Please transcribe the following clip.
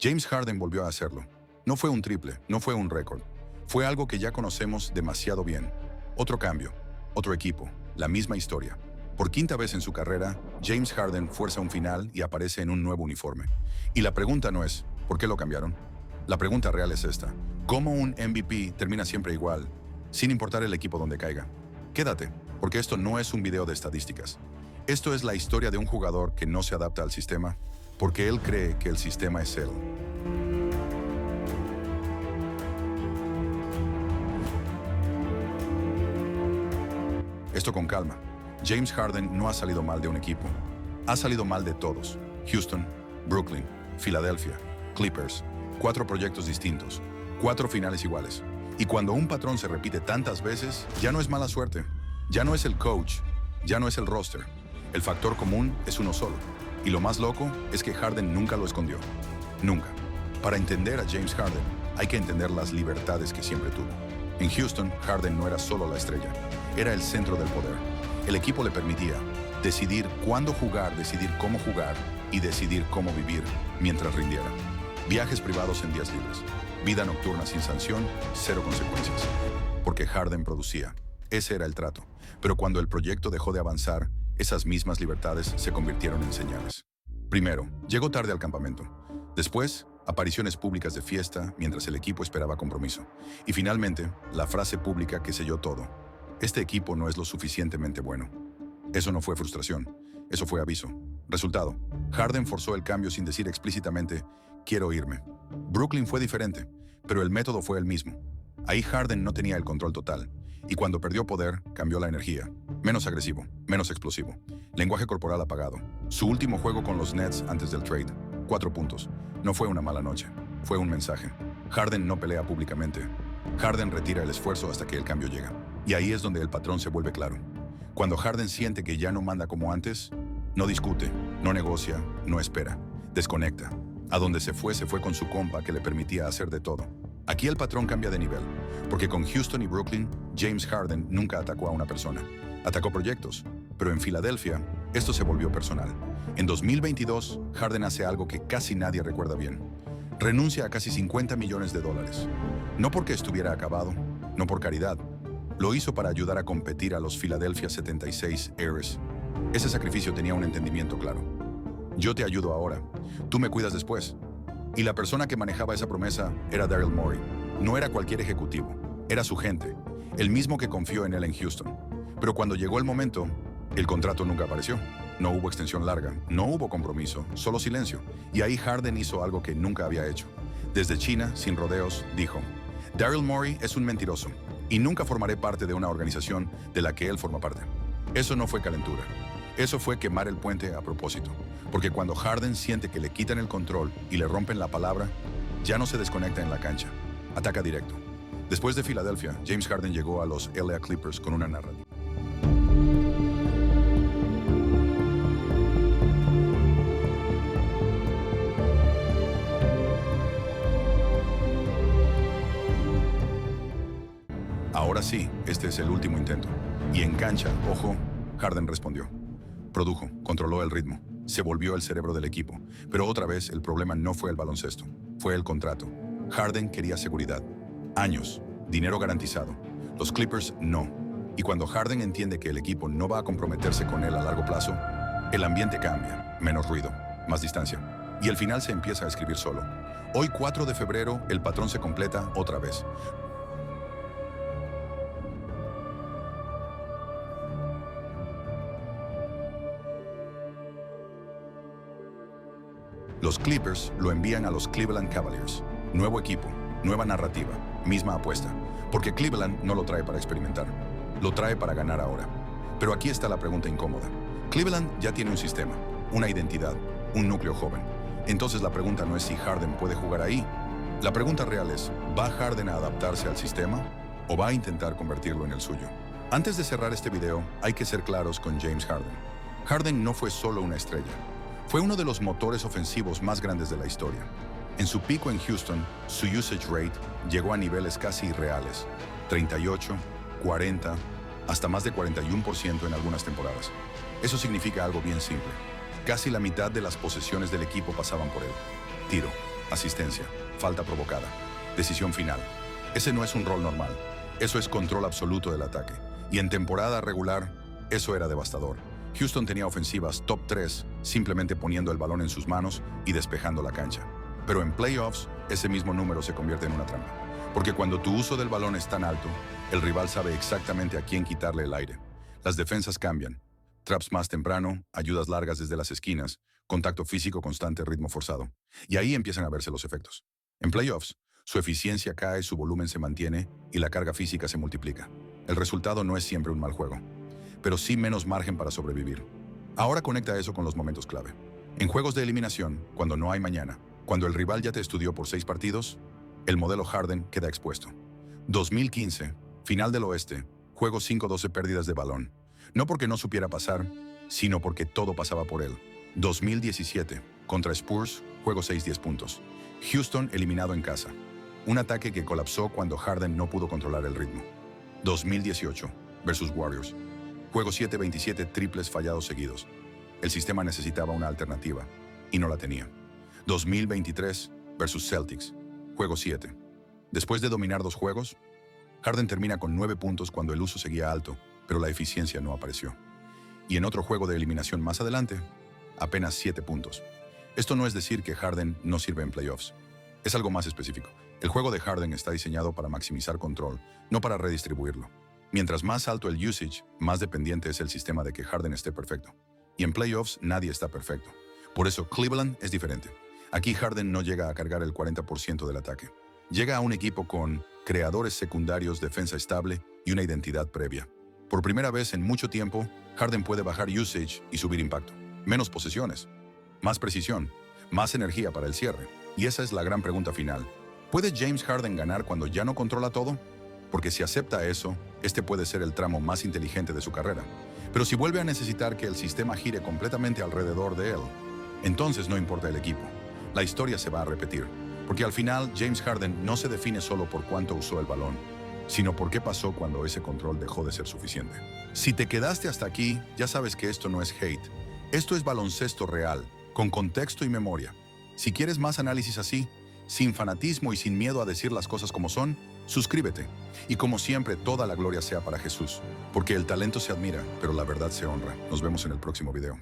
James Harden volvió a hacerlo. No fue un triple, no fue un récord. Fue algo que ya conocemos demasiado bien. Otro cambio, otro equipo, la misma historia. Por quinta vez en su carrera, James Harden fuerza un final y aparece en un nuevo uniforme. Y la pregunta no es, ¿por qué lo cambiaron? La pregunta real es esta: ¿cómo un MVP termina siempre igual, sin importar el equipo donde caiga? Quédate, porque esto no es un video de estadísticas. Esto es la historia de un jugador que no se adapta al sistema, porque él cree que el sistema es él. Esto con calma. James Harden no ha salido mal de un equipo. Ha salido mal de todos. Houston, Brooklyn, Filadelfia, Clippers. 4 proyectos distintos. 4 finales iguales. Y cuando un patrón se repite tantas veces, ya no es mala suerte. Ya no es el coach. Ya no es el roster. El factor común es uno solo. Y lo más loco es que Harden nunca lo escondió. Nunca. Para entender a James Harden, hay que entender las libertades que siempre tuvo. En Houston, Harden no era solo la estrella. Era el centro del poder. El equipo le permitía decidir cuándo jugar, decidir cómo jugar y decidir cómo vivir mientras rindiera. Viajes privados en días libres. Vida nocturna sin sanción, 0 consecuencias. Porque Harden producía. Ese era el trato. Pero cuando el proyecto dejó de avanzar, esas mismas libertades se convirtieron en señales. Primero, llegó tarde al campamento. Después, apariciones públicas de fiesta mientras el equipo esperaba compromiso. Y finalmente, la frase pública que selló todo: este equipo no es lo suficientemente bueno. Eso no fue frustración, eso fue aviso. Resultado, Harden forzó el cambio sin decir explícitamente, quiero irme. Brooklyn fue diferente, pero el método fue el mismo. Ahí Harden no tenía el control total, y cuando perdió poder, cambió la energía. Menos agresivo, menos explosivo. Lenguaje corporal apagado. Su último juego con los Nets antes del trade. 4 puntos. No fue una mala noche, fue un mensaje. Harden no pelea públicamente. Harden retira el esfuerzo hasta que el cambio llega. Y ahí es donde el patrón se vuelve claro. Cuando Harden siente que ya no manda como antes, no discute, no negocia, no espera, desconecta. A donde se fue con su compa que le permitía hacer de todo. Aquí el patrón cambia de nivel, porque con Houston y Brooklyn, James Harden nunca atacó a una persona. Atacó proyectos, pero en Filadelfia, esto se volvió personal. En 2022, Harden hace algo que casi nadie recuerda bien. Renuncia a casi $50 millones. No porque estuviera acabado, no por caridad. Lo hizo para ayudar a competir a los Philadelphia 76ers. Ese sacrificio tenía un entendimiento claro. Yo te ayudo ahora, tú me cuidas después. Y la persona que manejaba esa promesa era Daryl Morey. No era cualquier ejecutivo, era su gente, el mismo que confió en él en Houston. Pero cuando llegó el momento, el contrato nunca apareció. No hubo extensión larga, no hubo compromiso, solo silencio. Y ahí Harden hizo algo que nunca había hecho. Desde China, sin rodeos, dijo: Daryl Morey es un mentiroso y nunca formaré parte de una organización de la que él forma parte. Eso no fue calentura. Eso fue quemar el puente a propósito. Porque cuando Harden siente que le quitan el control y le rompen la palabra, ya no se desconecta en la cancha. Ataca directo. Después de Filadelfia, James Harden llegó a los LA Clippers con una narrativa. Ahora sí, este es el último intento. Y en cancha, ojo, Harden respondió. Produjo, controló el ritmo, se volvió el cerebro del equipo. Pero otra vez, el problema no fue el baloncesto, fue el contrato. Harden quería seguridad, años, dinero garantizado. Los Clippers no. Y cuando Harden entiende que el equipo no va a comprometerse con él a largo plazo, el ambiente cambia, menos ruido, más distancia. Y el final se empieza a escribir solo. Hoy, 4 de febrero, el patrón se completa otra vez. Los Clippers lo envían a los Cleveland Cavaliers. Nuevo equipo, nueva narrativa, misma apuesta. Porque Cleveland no lo trae para experimentar, lo trae para ganar ahora. Pero aquí está la pregunta incómoda. Cleveland ya tiene un sistema, una identidad, un núcleo joven. Entonces la pregunta no es si Harden puede jugar ahí. La pregunta real es, ¿va Harden a adaptarse al sistema o va a intentar convertirlo en el suyo? Antes de cerrar este video, hay que ser claros con James Harden. Harden no fue solo una estrella. Fue uno de los motores ofensivos más grandes de la historia. En su pico en Houston, su usage rate llegó a niveles casi irreales, 38, 40, hasta más de 41% en algunas temporadas. Eso significa algo bien simple. Casi la mitad de las posesiones del equipo pasaban por él. Tiro, asistencia, falta provocada, decisión final. Ese no es un rol normal. Eso es control absoluto del ataque. Y en temporada regular, eso era devastador. Houston tenía ofensivas top 3 simplemente poniendo el balón en sus manos y despejando la cancha. Pero en playoffs, ese mismo número se convierte en una trampa. Porque cuando tu uso del balón es tan alto, el rival sabe exactamente a quién quitarle el aire. Las defensas cambian. Traps más temprano, ayudas largas desde las esquinas, contacto físico constante, ritmo forzado. Y ahí empiezan a verse los efectos. En playoffs, su eficiencia cae, su volumen se mantiene y la carga física se multiplica. El resultado no es siempre un mal juego, pero sí menos margen para sobrevivir. Ahora conecta eso con los momentos clave. En juegos de eliminación, cuando no hay mañana, cuando el rival ya te estudió por 6 partidos, el modelo Harden queda expuesto. 2015, final del oeste, juego 5-12 pérdidas de balón. No porque no supiera pasar, sino porque todo pasaba por él. 2017, contra Spurs, juego 6-10 puntos. Houston eliminado en casa. Un ataque que colapsó cuando Harden no pudo controlar el ritmo. 2018, versus Warriors. Juego 7-27 triples fallados seguidos. El sistema necesitaba una alternativa, y no la tenía. 2023, versus Celtics. Juego 7. Después de dominar 2 juegos, Harden termina con 9 puntos cuando el uso seguía alto, pero la eficiencia no apareció. Y en otro juego de eliminación más adelante, apenas 7 puntos. Esto no es decir que Harden no sirve en playoffs. Es algo más específico. El juego de Harden está diseñado para maximizar control, no para redistribuirlo. Mientras más alto el usage, más dependiente es el sistema de que Harden esté perfecto. Y en playoffs nadie está perfecto. Por eso Cleveland es diferente. Aquí Harden no llega a cargar el 40% del ataque. Llega a un equipo con creadores secundarios, defensa estable y una identidad previa. Por primera vez en mucho tiempo, Harden puede bajar usage y subir impacto. Menos posesiones, más precisión, más energía para el cierre. Y esa es la gran pregunta final. ¿Puede James Harden ganar cuando ya no controla todo? Porque si acepta eso, este puede ser el tramo más inteligente de su carrera. Pero si vuelve a necesitar que el sistema gire completamente alrededor de él, entonces no importa el equipo. La historia se va a repetir. Porque al final, James Harden no se define solo por cuánto usó el balón, sino por qué pasó cuando ese control dejó de ser suficiente. Si te quedaste hasta aquí, ya sabes que esto no es hate. Esto es baloncesto real, con contexto y memoria. Si quieres más análisis así, sin fanatismo y sin miedo a decir las cosas como son, suscríbete. Y como siempre, toda la gloria sea para Jesús, porque el talento se admira, pero la verdad se honra. Nos vemos en el próximo video.